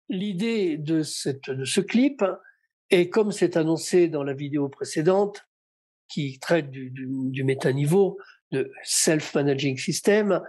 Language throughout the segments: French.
l'idée de ce clip est, comme c'est annoncé dans la vidéo précédente, qui traite du métaniveau, de Self-Managing System,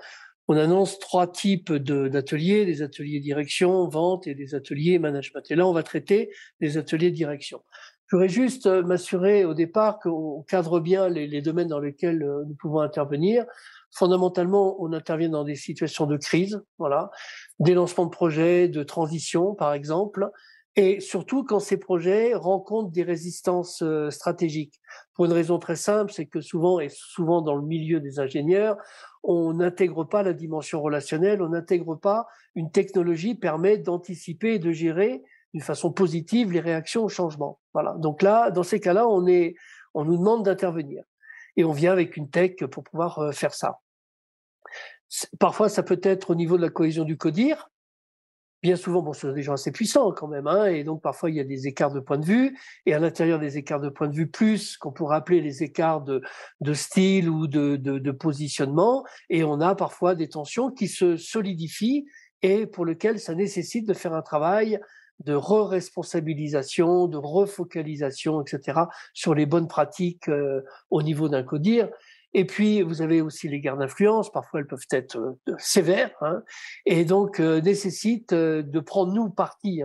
on annonce 3 types d'ateliers, des ateliers direction, vente et des ateliers management. Et là, on va traiter des ateliers direction. Je voudrais juste m'assurer au départ qu'on cadre bien les domaines dans lesquels nous pouvons intervenir. Fondamentalement, on intervient dans des situations de crise, voilà, des lancements de projets, de transition, par exemple, et surtout quand ces projets rencontrent des résistances stratégiques. Pour une raison très simple, c'est que souvent, et souvent dans le milieu des ingénieurs, on n'intègre pas la dimension relationnelle, on n'intègre pas une technologie permet d'anticiper et de gérer d'une façon positive les réactions au changement. Voilà. Donc là, dans ces cas-là, on nous demande d'intervenir. Et on vient avec une tech pour pouvoir faire ça. Parfois, ça peut être au niveau de la cohésion du codir. Bien souvent, bon, ce sont des gens assez puissants quand même, hein, et donc parfois il y a des écarts de point de vue, et à l'intérieur des écarts de point de vue, plus qu'on pourrait appeler les écarts de style ou de positionnement, et on a parfois des tensions qui se solidifient et pour lesquelles ça nécessite de faire un travail de re-responsabilisation, de refocalisation, etc., sur les bonnes pratiques au niveau d'un codir. Et puis, vous avez aussi les guerres d'influence, parfois elles peuvent être sévères, hein, et donc nécessitent de prendre nous parti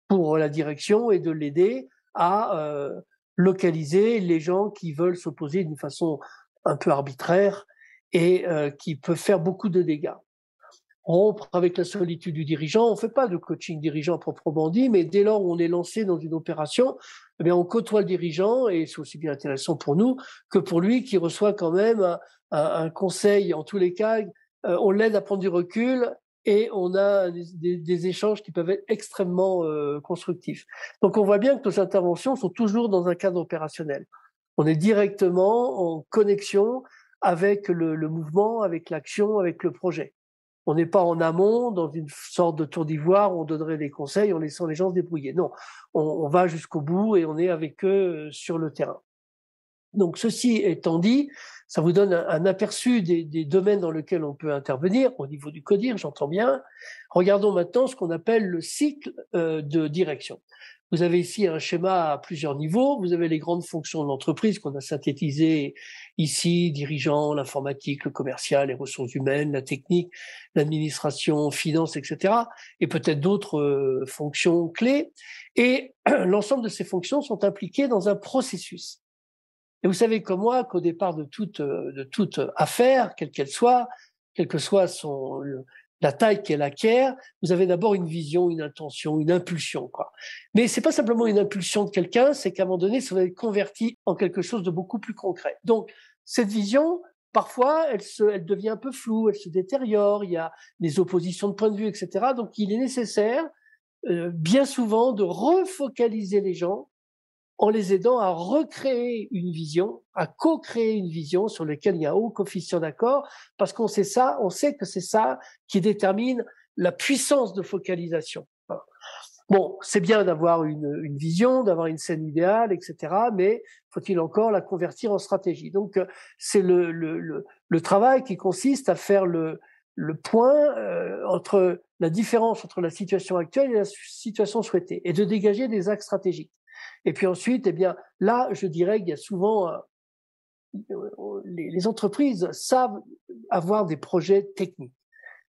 pour la direction et de l'aider à localiser les gens qui veulent s'opposer d'une façon un peu arbitraire et qui peuvent faire beaucoup de dégâts. Rompre avec la solitude du dirigeant, on ne fait pas de coaching dirigeant proprement dit, mais dès lors où on est lancé dans une opération, eh bien on côtoie le dirigeant et c'est aussi bien intéressant pour nous que pour lui qui reçoit quand même un conseil. En tous les cas, on l'aide à prendre du recul et on a des échanges qui peuvent être extrêmement constructifs. Donc on voit bien que nos interventions sont toujours dans un cadre opérationnel. On est directement en connexion avec le mouvement, avec l'action, avec le projet. On n'est pas en amont, dans une sorte de tour d'ivoire où on donnerait des conseils en laissant les gens se débrouiller. Non, on va jusqu'au bout et on est avec eux sur le terrain. Donc, ceci étant dit, ça vous donne un aperçu des domaines dans lesquels on peut intervenir, au niveau du CODIR, j'entends bien. Regardons maintenant ce qu'on appelle le cycle de direction. Vous avez ici un schéma à plusieurs niveaux. Vous avez les grandes fonctions de l'entreprise qu'on a synthétisées ici, dirigeant, l'informatique, le commercial, les ressources humaines, la technique, l'administration, finance, etc. Et peut-être d'autres fonctions clés. Et l'ensemble de ces fonctions sont impliquées dans un processus. Et vous savez comme moi qu'au départ de toute affaire, quelle qu'elle soit, quelle que soit la taille qu'elle acquiert, vous avez d'abord une vision, une intention, une impulsion, quoi. Mais c'est pas simplement une impulsion de quelqu'un, c'est qu'à un moment donné, ça va être converti en quelque chose de beaucoup plus concret. Donc, cette vision, parfois, elle devient un peu floue, elle se détériore, il y a des oppositions de point de vue, etc. Donc, il est nécessaire, bien souvent, de refocaliser les gens en les aidant à recréer une vision, à co-créer une vision sur laquelle il y a un haut coefficient d'accord, parce qu'on sait ça, on sait que c'est ça qui détermine la puissance de focalisation. Bon, c'est bien d'avoir une vision, d'avoir une scène idéale, etc., mais faut-il encore la convertir en stratégie? Donc, c'est le travail qui consiste à faire le point entre la différence entre la situation actuelle et la situation souhaitée, et de dégager des axes stratégiques. Et puis ensuite, eh bien, là, je dirais qu'il y a souvent les entreprises savent avoir des projets techniques.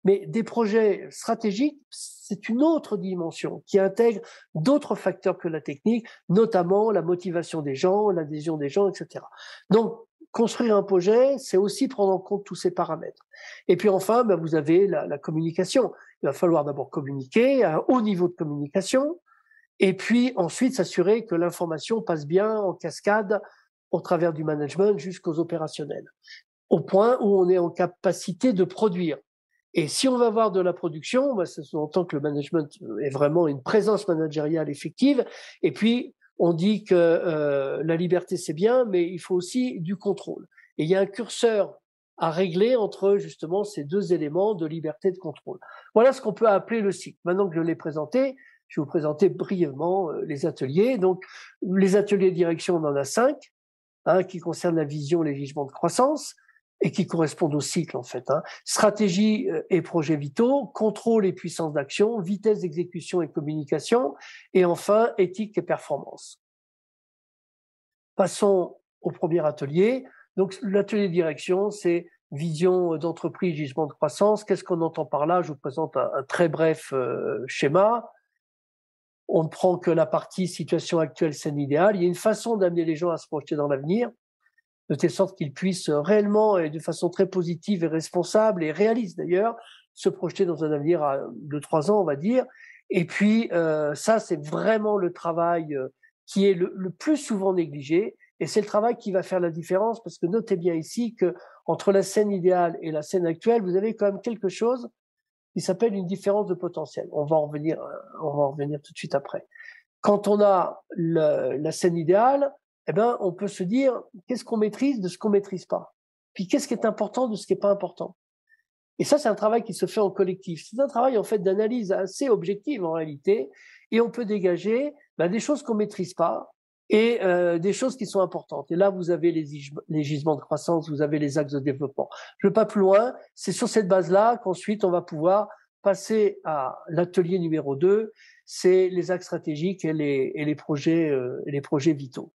Mais des projets stratégiques, c'est une autre dimension qui intègre d'autres facteurs que la technique, notamment la motivation des gens, l'adhésion des gens, etc. Donc, construire un projet, c'est aussi prendre en compte tous ces paramètres. Et puis enfin, ben, vous avez la communication. Il va falloir d'abord communiquer, à un haut niveau de communication, et puis ensuite s'assurer que l'information passe bien en cascade au travers du management jusqu'aux opérationnels, au point où on est en capacité de produire. Et si on va avoir de la production, ça sous-entend que le management est vraiment une présence managériale effective. Et puis, on dit que la liberté, c'est bien, mais il faut aussi du contrôle. Et il y a un curseur à régler entre justement ces deux éléments de liberté et de contrôle. Voilà ce qu'on peut appeler le cycle. Maintenant que je l'ai présenté, je vais vous présenter brièvement les ateliers. Donc, les ateliers de direction, on en a 5, qui concernent la vision, les jugements de croissance. et qui correspondent au cycle en fait. Stratégie et projets vitaux, contrôle et puissance d'action, vitesse d'exécution et communication, et enfin éthique et performance. Passons au premier atelier. Donc l'atelier de direction, c'est vision d'entreprise, gisement de croissance. Qu'est-ce qu'on entend par là? Je vous présente un très bref schéma. On ne prend que la partie situation actuelle, scène idéale. Il y a une façon d'amener les gens à se projeter dans l'avenir, de telle sorte qu'ils puissent réellement et de façon très positive et responsable et réaliste d'ailleurs, se projeter dans un avenir à 2-3 ans, on va dire. Et puis, ça, c'est vraiment le travail qui est le plus souvent négligé. Et c'est le travail qui va faire la différence, parce que notez bien ici que entre la scène idéale et la scène actuelle, vous avez quand même quelque chose qui s'appelle une différence de potentiel. On va en revenir tout de suite après. Quand on a la scène idéale, eh ben, on peut se dire qu'est-ce qu'on maîtrise de ce qu'on maîtrise pas. Puis qu'est-ce qui est important de ce qui est pas important. Et ça, c'est un travail qui se fait en collectif. C'est un travail, en fait, d'analyse assez objective, en réalité. Et on peut dégager des choses qu'on maîtrise pas et des choses qui sont importantes. Et là, vous avez les gisements de croissance, vous avez les axes de développement. Je ne vais pas plus loin. C'est sur cette base-là qu'ensuite, on va pouvoir passer à l'atelier numéro 2, c'est les axes stratégiques et les projets vitaux.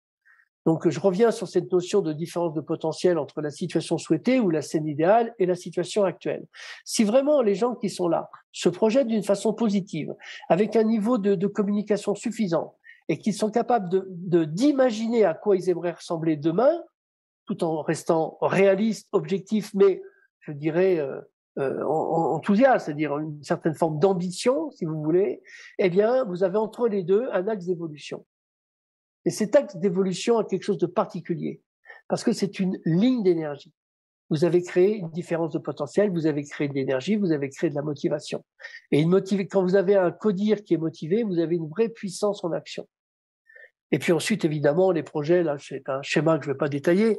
Donc, je reviens sur cette notion de différence de potentiel entre la situation souhaitée ou la scène idéale et la situation actuelle. Si vraiment les gens qui sont là se projettent d'une façon positive, avec un niveau de communication suffisant, et qu'ils sont capables d'imaginer à quoi ils aimeraient ressembler demain, tout en restant réalistes, objectifs, mais je dirais enthousiastes, c'est-à-dire une certaine forme d'ambition, si vous voulez, eh bien, vous avez entre les deux un axe d'évolution. Et cet axe d'évolution a quelque chose de particulier, parce que c'est une ligne d'énergie. Vous avez créé une différence de potentiel, vous avez créé de l'énergie, vous avez créé de la motivation. Et quand vous avez un codir qui est motivé, vous avez une vraie puissance en action. Et puis ensuite, évidemment, les projets, là, c'est un schéma que je ne vais pas détailler,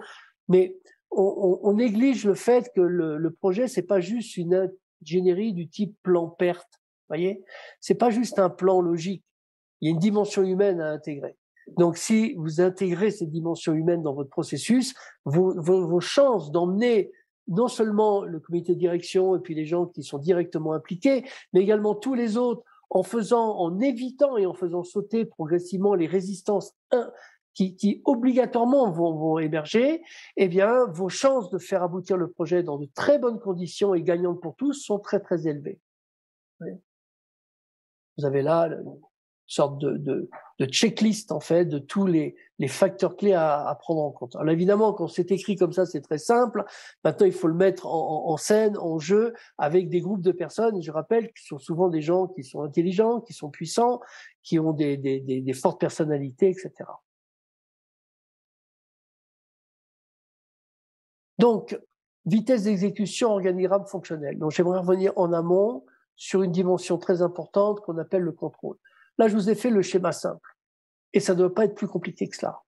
mais on néglige le fait que le projet, c'est pas juste une ingénierie du type plan perte, voyez, c'est pas juste un plan logique. Il y a une dimension humaine à intégrer. Donc, si vous intégrez cette dimension humaine dans votre processus, vos chances d'emmener non seulement le comité de direction et puis les gens qui sont directement impliqués, mais également tous les autres, en évitant et en faisant sauter progressivement les résistances qui obligatoirement vont émerger, eh bien, vos chances de faire aboutir le projet dans de très bonnes conditions et gagnantes pour tous sont très, très élevées. Vous avez là une sorte de checklist, en fait, de tous les facteurs clés à prendre en compte. Alors évidemment, quand c'est écrit comme ça, c'est très simple. Maintenant, il faut le mettre en scène, en jeu, avec des groupes de personnes. Je rappelle que ce sont souvent des gens qui sont intelligents, qui sont puissants, qui ont des fortes personnalités, etc. Donc, vitesse d'exécution, organigramme fonctionnel. Donc, j'aimerais revenir en amont sur une dimension très importante qu'on appelle le contrôle. Là, je vous ai fait le schéma simple. Et ça ne doit pas être plus compliqué que cela.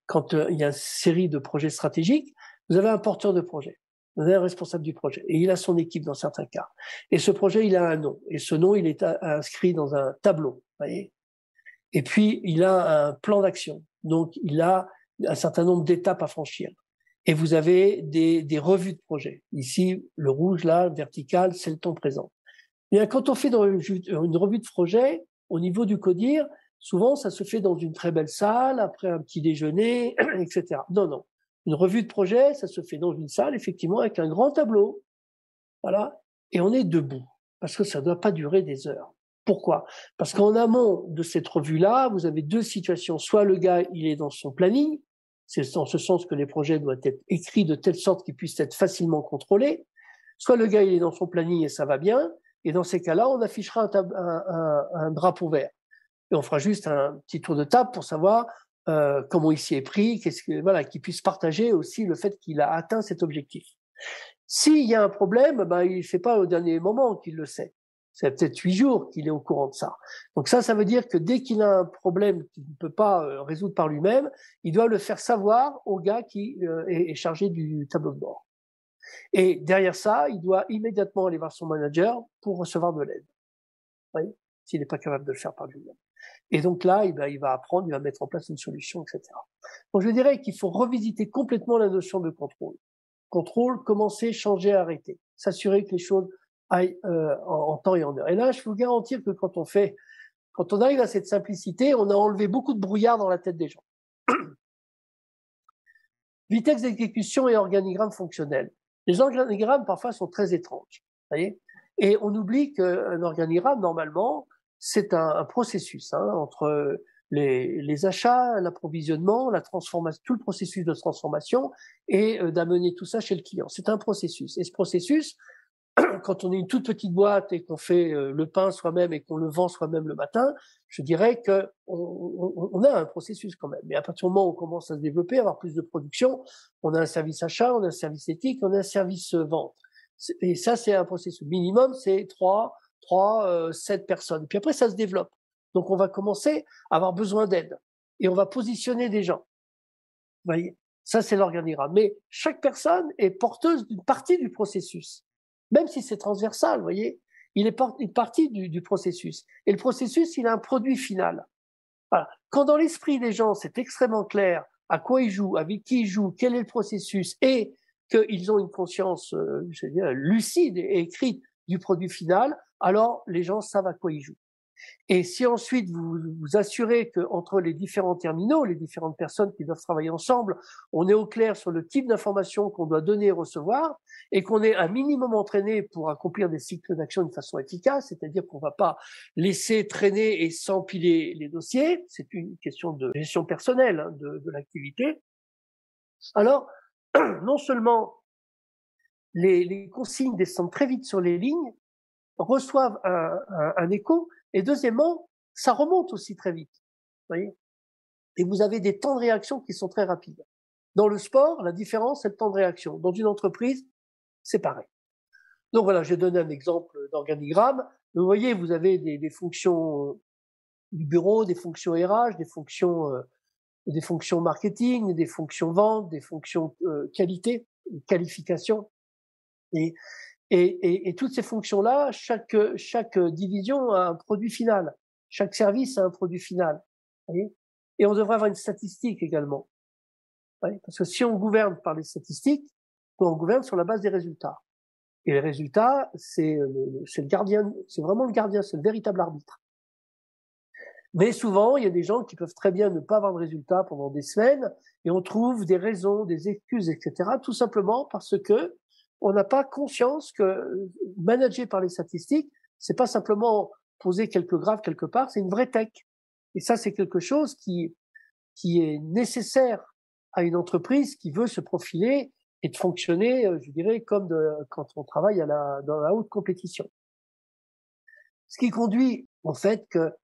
Quand il y a une série de projets stratégiques, vous avez un porteur de projet, vous avez un responsable du projet, et il a son équipe dans certains cas. Et ce projet, il a un nom. Et ce nom, il est inscrit dans un tableau, voyez. Et puis, il a un plan d'action. Donc, il a un certain nombre d'étapes à franchir. Et vous avez des revues de projet. Ici, le rouge, là, vertical, c'est le temps présent. Et quand on fait une revue de projet, au niveau du CODIR, souvent, ça se fait dans une très belle salle, après un petit déjeuner, etc. Non, non. Une revue de projet, ça se fait dans une salle, effectivement, avec un grand tableau. Voilà. Et on est debout. Parce que ça ne doit pas durer des heures. Pourquoi? Parce qu'en amont de cette revue-là, vous avez deux situations. Soit le gars, il est dans son planning. C'est en ce sens que les projets doivent être écrits de telle sorte qu'ils puissent être facilement contrôlés. Soit le gars, il est dans son planning et ça va bien. Et dans ces cas-là, on affichera un drapeau vert. Et on fera juste un petit tour de table pour savoir comment il s'y est pris, voilà, qu'il puisse partager aussi le fait qu'il a atteint cet objectif. S'il y a un problème, il fait pas au dernier moment qu'il le sait. C'est peut-être 8 jours qu'il est au courant de ça. Donc ça veut dire que dès qu'il a un problème qu'il ne peut pas résoudre par lui-même, il doit le faire savoir au gars qui est chargé du tableau de bord. Et derrière ça, il doit immédiatement aller voir son manager pour recevoir de l'aide. Oui, s'il n'est pas capable de le faire par lui-même. Et donc là, il va apprendre, il va mettre en place une solution, etc. Donc je dirais qu'il faut revisiter complètement la notion de contrôle. Contrôle, commencer, changer, arrêter. S'assurer que les choses aillent en temps et en heure. Et là, je peux vous garantir que quand on arrive à cette simplicité, on a enlevé beaucoup de brouillard dans la tête des gens. Vitesse d'exécution et organigramme fonctionnel. Les organigrammes, parfois, sont très étranges. Voyez, et on oublie qu'un organigramme, normalement, c'est un processus entre les achats, l'approvisionnement, la transformation, tout le processus de transformation et d'amener tout ça chez le client. C'est un processus. Et ce processus, quand on est une toute petite boîte et qu'on fait le pain soi-même et qu'on le vend soi-même le matin, je dirais que on a un processus quand même. Mais à partir du moment où on commence à se développer, à avoir plus de production, on a un service achat, on a un service éthique, on a un service vente. Et ça, c'est un processus. Minimum, c'est 7 personnes. Puis après, ça se développe. Donc, on va commencer à avoir besoin d'aide. Et on va positionner des gens. Vous voyez, ça, c'est l'organigramme. Mais chaque personne est porteuse d'une partie du processus. Même si c'est transversal, vous voyez, il est une partie du processus. Et le processus, il a un produit final. Voilà. Quand dans l'esprit des gens, c'est extrêmement clair à quoi ils jouent, avec qui ils jouent, quel est le processus, et qu'ils ont une conscience je veux dire, lucide et écrite du produit final, alors les gens savent à quoi ils jouent. Et si ensuite vous vous assurez qu'entre les différents terminaux, les différentes personnes qui doivent travailler ensemble, on est au clair sur le type d'information qu'on doit donner et recevoir, et qu'on est un minimum entraîné pour accomplir des cycles d'action de façon efficace, c'est-à-dire qu'on ne va pas laisser traîner et s'empiler les dossiers, c'est une question de gestion personnelle de l'activité, alors non seulement les consignes descendent très vite sur les lignes, reçoivent un écho, et deuxièmement, ça remonte aussi très vite. Vous voyez, et vous avez des temps de réaction qui sont très rapides. Dans le sport, la différence, c'est le temps de réaction. Dans une entreprise, c'est pareil. Donc voilà, j'ai donné un exemple d'organigramme. Vous voyez, vous avez des fonctions du bureau, des fonctions RH, des fonctions marketing, des fonctions vente, des fonctions qualité, qualification. Et toutes ces fonctions-là, chaque division a un produit final. Chaque service a un produit final. Vous voyez, et on devrait avoir une statistique également. Vous voyez, parce que si on gouverne par les statistiques, on gouverne sur la base des résultats. Et les résultats, c'est le gardien, c'est vraiment le gardien, c'est le véritable arbitre. Mais souvent, il y a des gens qui peuvent très bien ne pas avoir de résultats pendant des semaines, et on trouve des raisons, des excuses, etc., tout simplement parce que on n'a pas conscience que manager par les statistiques, c'est pas simplement poser quelques graphes quelque part, c'est une vraie tech. Et ça, c'est quelque chose qui est nécessaire à une entreprise qui veut se profiler et de fonctionner, je dirais, comme quand on travaille dans la haute compétition. Ce qui conduit au fait que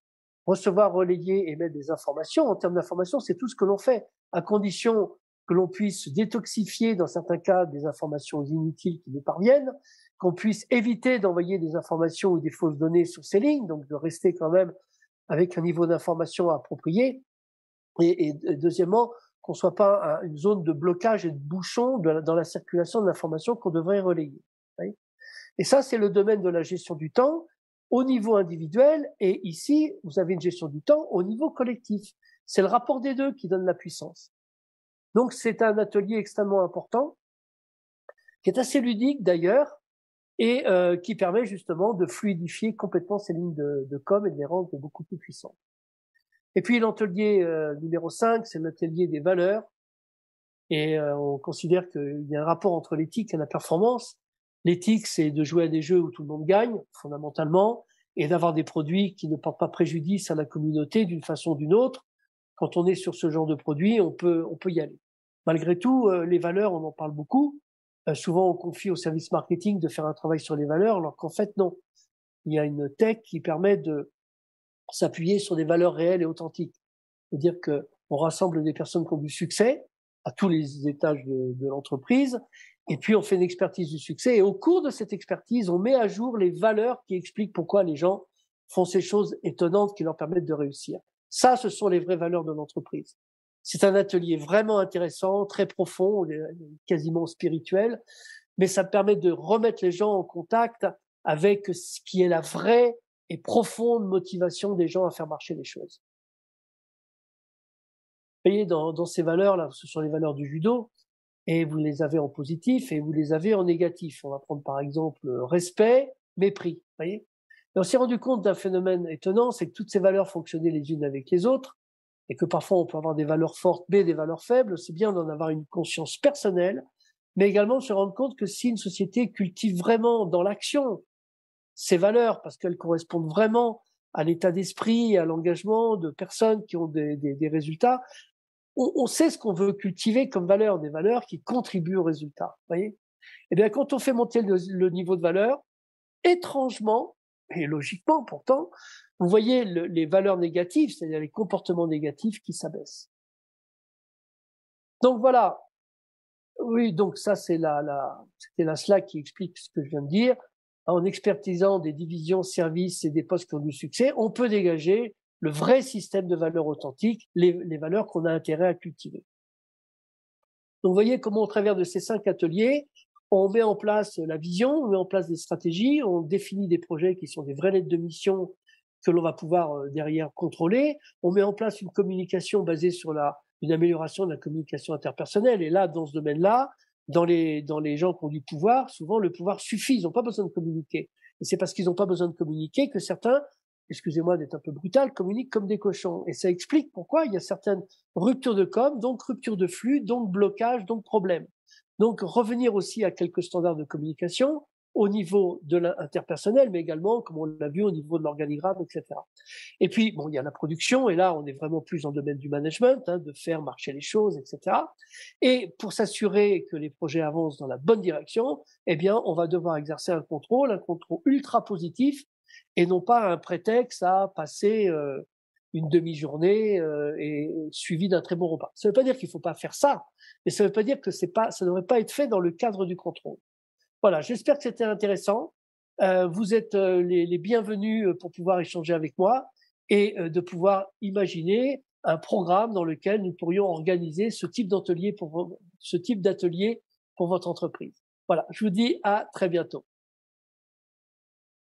recevoir, relayer, émettre des informations, en termes d'informations, c'est tout ce que l'on fait, à condition que l'on puisse détoxifier, dans certains cas, des informations inutiles qui nous parviennent, qu'on puisse éviter d'envoyer des informations ou des fausses données sur ces lignes, donc de rester quand même avec un niveau d'information approprié. Et deuxièmement, qu'on ne soit pas une zone de blocage et de bouchon dans la circulation de l'information qu'on devrait relayer. Oui. Et ça, c'est le domaine de la gestion du temps au niveau individuel. Et ici, vous avez une gestion du temps au niveau collectif. C'est le rapport des deux qui donne la puissance. Donc, c'est un atelier extrêmement important, qui est assez ludique d'ailleurs, et qui permet justement de fluidifier complètement ces lignes de com et de les rendre beaucoup plus puissantes. Et puis l'atelier numéro 5, c'est l'atelier des valeurs. Et on considère qu'il y a un rapport entre l'éthique et la performance. L'éthique, c'est de jouer à des jeux où tout le monde gagne, fondamentalement, et d'avoir des produits qui ne portent pas préjudice à la communauté d'une façon ou d'une autre. Quand on est sur ce genre de produit, on peut y aller. Malgré tout, les valeurs, on en parle beaucoup. Souvent, on confie au service marketing de faire un travail sur les valeurs, alors qu'en fait, non. Il y a une tech qui permet de s'appuyer sur des valeurs réelles et authentiques. C'est-à-dire qu'on rassemble des personnes qui ont du succès à tous les étages de l'entreprise, et puis on fait une expertise du succès, et au cours de cette expertise, on met à jour les valeurs qui expliquent pourquoi les gens font ces choses étonnantes qui leur permettent de réussir. Ça, ce sont les vraies valeurs de l'entreprise. C'est un atelier vraiment intéressant, très profond, quasiment spirituel, mais ça permet de remettre les gens en contact avec ce qui est la vraie et profonde motivation des gens à faire marcher les choses. Vous voyez, dans ces valeurs-là, ce sont les valeurs du judo, et vous les avez en positif et vous les avez en négatif. On va prendre par exemple respect, mépris. Vous voyez, et on s'est rendu compte d'un phénomène étonnant, c'est que toutes ces valeurs fonctionnaient les unes avec les autres, et que parfois on peut avoir des valeurs fortes mais des valeurs faibles. C'est bien d'en avoir une conscience personnelle, mais également se rendre compte que si une société cultive vraiment dans l'action ces valeurs, parce qu'elles correspondent vraiment à l'état d'esprit, à l'engagement de personnes qui ont des résultats, on sait ce qu'on veut cultiver comme valeur, des valeurs qui contribuent aux résultats. Vous voyez, eh bien, quand on fait monter le niveau de valeur, étrangement, et logiquement pourtant, vous voyez les valeurs négatives, c'est-à-dire les comportements négatifs qui s'abaissent. Donc voilà, oui, donc ça c'était la slide qui explique ce que je viens de dire. En expertisant des divisions, services et des postes qui ont du succès, on peut dégager le vrai système de valeurs authentiques, les valeurs qu'on a intérêt à cultiver. Donc vous voyez comment au travers de ces 5 ateliers, on met en place la vision, on met en place des stratégies, on définit des projets qui sont des vraies lettres de mission que l'on va pouvoir derrière contrôler, on met en place une communication basée sur une amélioration de la communication interpersonnelle. Et là, dans ce domaine-là, dans les gens qui ont du pouvoir, souvent le pouvoir suffit, ils n'ont pas besoin de communiquer. Et c'est parce qu'ils n'ont pas besoin de communiquer que certains, excusez-moi d'être un peu brutal, communiquent comme des cochons. Et ça explique pourquoi il y a certaines ruptures de com, donc rupture de flux, donc blocage, donc problème. Donc revenir aussi à quelques standards de communication au niveau de l'interpersonnel, mais également, comme on l'a vu, au niveau de l'organigramme, etc. Et puis, bon, il y a la production, et là, on est vraiment plus dans le domaine du management, de faire marcher les choses, etc. Et pour s'assurer que les projets avancent dans la bonne direction, eh bien, on va devoir exercer un contrôle ultra positif, et non pas un prétexte à passer une demi-journée et suivi d'un très bon repas. Ça ne veut pas dire qu'il ne faut pas faire ça, mais ça ne veut pas dire que ça ne devrait pas être fait dans le cadre du contrôle. Voilà, j'espère que c'était intéressant. Vous êtes les bienvenus pour pouvoir échanger avec moi et de pouvoir imaginer un programme dans lequel nous pourrions organiser ce type d'atelier pour votre entreprise. Voilà, je vous dis à très bientôt.